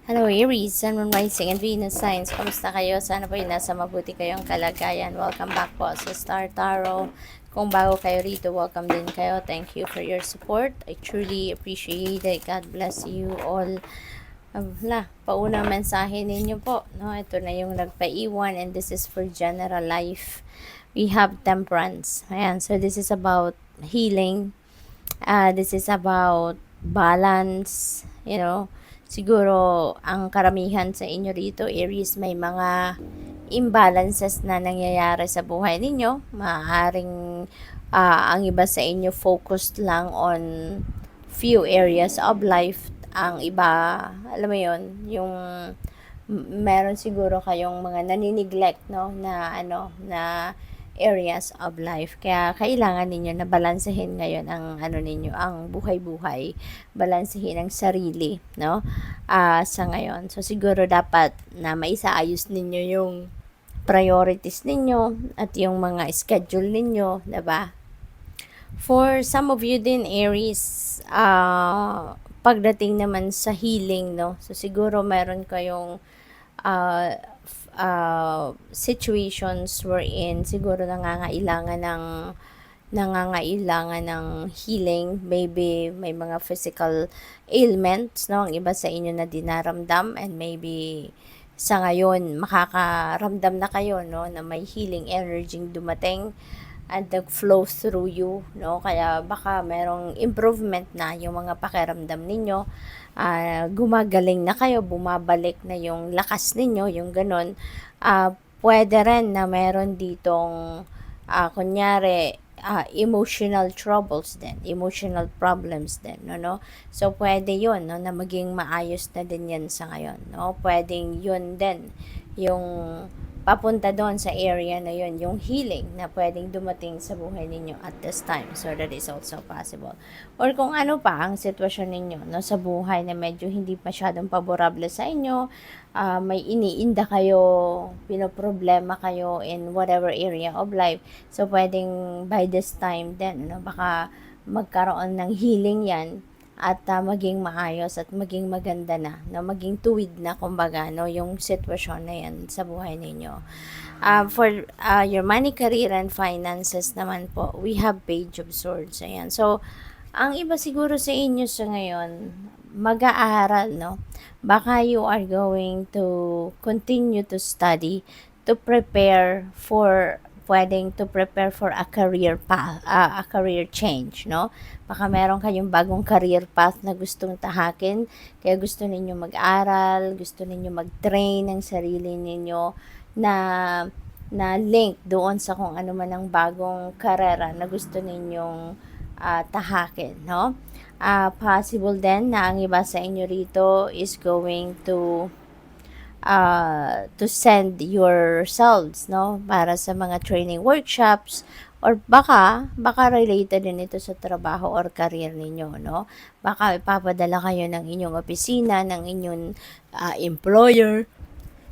Hello Aries, Sun, Moon, Rising, and Venus signs. Kamusta kayo? Sana po yung nasa mabuti kayong kalagayan. Welcome back po sa Star Tarot. Kung bago kayo rito, welcome din kayo. Thank you for your support. I truly appreciate it. God bless you all. Paunang mensahe ninyo po. No? Ito na yung nagpaiwan and this is for general life. We have temperance. Ayan, so this is about healing. This is about balance, siguro ang karamihan sa inyo rito, Aries, may mga imbalances na nangyayari sa buhay ninyo. Maaaring ang iba sa inyo focused lang on few areas of life. Ang iba, alam mo yon, yung meron siguro kayong mga nanineglect, no, na areas of life. Kaya kailangan ninyo na balansehin ngayon ang ninyo, ang buhay-buhay, balansehin ang sarili, no? Sa ngayon. So siguro dapat na maisaayos ninyo yung priorities ninyo at yung mga schedule ninyo, 'di ba? For some of you din, Aries, pagdating naman sa healing, no? So siguro meron kayong situations wherein siguro nangangailangan ng healing. Maybe may mga physical ailments, no, ang iba sa inyo na dinaramdam, and maybe sa ngayon makakaramdam na kayo, no, na may healing energy dumating and nag-flow through you, no? Kaya baka merong improvement na yung mga pakiramdam ninyo. Gumagaling na kayo, bumabalik na yung lakas ninyo, yung ganun. Pwede rin na meron ditong, kunyari, emotional troubles din, emotional problems din, no? So, pwede yun, no, na maging maayos na din yan sa ngayon, no? Pwedeng yun din, yung papunta doon sa area na yun, yung healing na pwedeng dumating sa buhay ninyo at this time. So, that is also possible. Or kung ano pa ang sitwasyon ninyo, no, sa buhay na medyo hindi masyadong paborable sa inyo, may iniinda kayo, pinoproblema kayo in whatever area of life. So, pwedeng by this time then, no, baka magkaroon ng healing yan at maging maayos at maging maganda na, no, maging tuwid na, kumbaga, no, yung sitwasyon na yan sa buhay ninyo. For your money, career, and finances naman po, we have Page of Swords. Ayan. So, ang iba siguro sa inyo sa ngayon, mag-aaral, no? Baka you are going to continue to study to prepare for a career path, a career change, no? Baka meron kayong bagong career path na gustong tahakin, kaya gusto ninyo mag-aral, gusto ninyo mag-train ng sarili ninyo na link doon sa kung ano man ang bagong karera na gusto ninyong tahakin, no? Possible din na ang iba sa inyo rito is going to send yourselves, no, para sa mga training workshops, or baka related din ito sa trabaho or career ninyo, no? Baka ipapadala kayo ng inyong opisina, ng inyong employer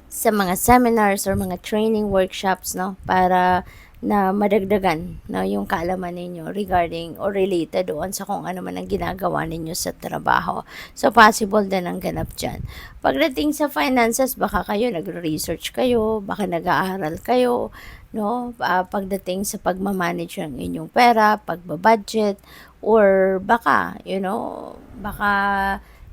sa mga seminars or mga training workshops, no, para na madagdagan, no, yung kaalaman ninyo regarding or related doon sa kung ano man ang ginagawa ninyo sa trabaho. So, possible din ang ganap dyan. Pagdating sa finances, baka kayo nagre-research kayo, baka nag-aaral kayo, no, pagdating sa pagmamanage ng inyong pera, pagbabudget, or baka, baka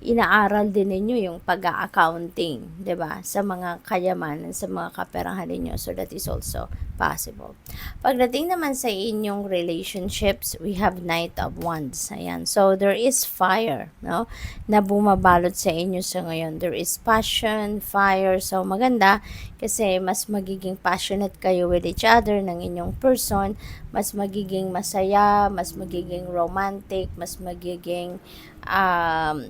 inaaral din ninyo yung pag-accounting, 'di ba? Sa mga kayamanan, sa mga kaperahan ninyo. So that is also possible. Pagdating naman sa inyong relationships, we have Knight of Wands. Ayan. So there is fire, no? Na bumabalot sa inyo sa ngayon. There is passion, fire. So maganda kasi mas magiging passionate kayo with each other ng inyong person, mas magiging masaya, mas magiging romantic, mas magiging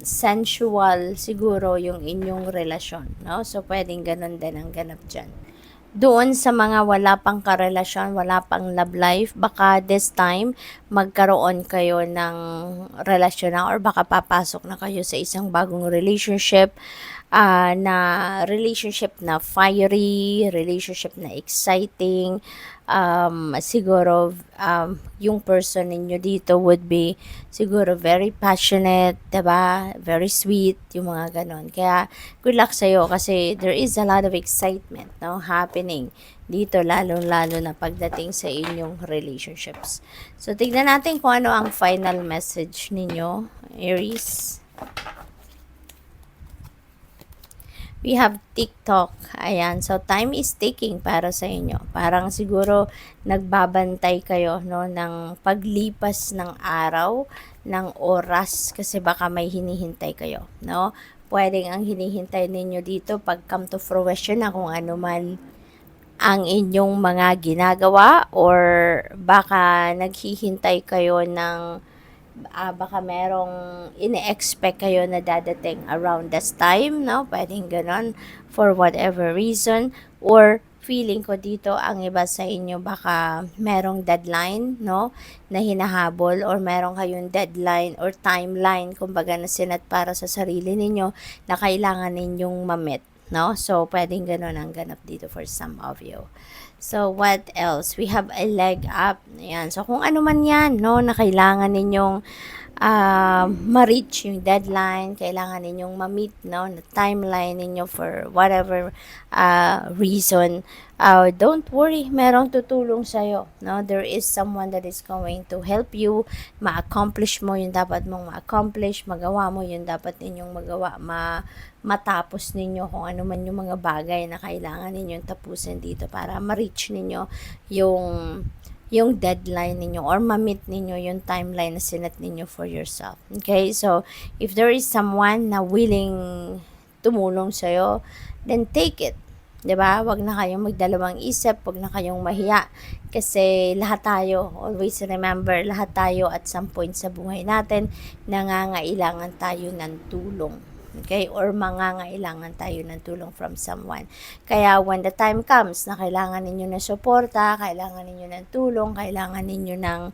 sensual siguro yung inyong relasyon, no? So, pwedeng ganun din ang ganap dyan. Doon sa mga wala pang karelasyon, wala pang love life, baka this time magkaroon kayo ng relasyon na, or baka papasok na kayo sa isang bagong relationship. na relationship na fiery, relationship na exciting. Siguro yung person ninyo dito would be siguro very passionate, 'di ba? Very sweet, yung mga ganon. Kaya good luck sa'yo kasi there is a lot of excitement, no, happening dito, lalo-lalo na pagdating sa inyong relationships. So, tignan natin kung ano ang final message ninyo, Aries. We have TikTok. Ayan. So, time is ticking para sa inyo. Parang siguro nagbabantay kayo, no, ng paglipas ng araw, ng oras, kasi baka may hinihintay kayo, no? Pwedeng ang hinihintay ninyo dito pag come to fruition na kung ano man ang inyong mga ginagawa, or baka naghihintay kayo ng baka merong ine-expect kayo na dadating around this time, no? Pwedeng ganon, for whatever reason. Or feeling ko dito, ang iba sa inyo baka merong deadline, no, na hinahabol, or meron kayong deadline or timeline, kumbaga, na sinat para sa sarili ninyo na kailangan ninyong ma-meet, no? So, pwedeng ganon ang ganap dito for some of you. So, what else? We have a leg up. Ayan. So, kung ano man yan, no, na kailangan ninyong ma-reach yung deadline, kailangan ninyong ma-meet, no, na timeline ninyo for whatever reason, don't worry, merong tutulong sa'yo, no? There is someone that is going to help you ma-accomplish mo yung dapat mong ma-accomplish, magawa mo yung dapat ninyong magawa, matapos ninyo kung ano man yung mga bagay na kailangan ninyong tapusin dito para ma-reach ninyo yung deadline ninyo, or ma-meet ninyo yung timeline na sinet ninyo for yourself. Okay? So, if there is someone na willing tumulong sa'yo, then take it. 'Di ba? Wag na kayong magdalawang isip, wag na kayong mahiya. Kasi lahat tayo, always remember, lahat tayo at some point sa buhay natin, nangangailangan tayo ng tulong. Okay? Or mangangailangan tayo ng tulong from someone. Kaya when the time comes na kailangan ninyo ng suporta, kailangan ninyo ng tulong, kailangan ninyo ng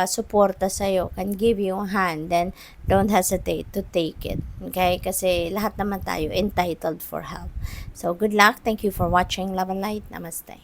suporta sa'yo, can give you a hand, then don't hesitate to take it. Okay? Kasi lahat naman tayo entitled for help. So, good luck. Thank you for watching. Love and light. Namaste.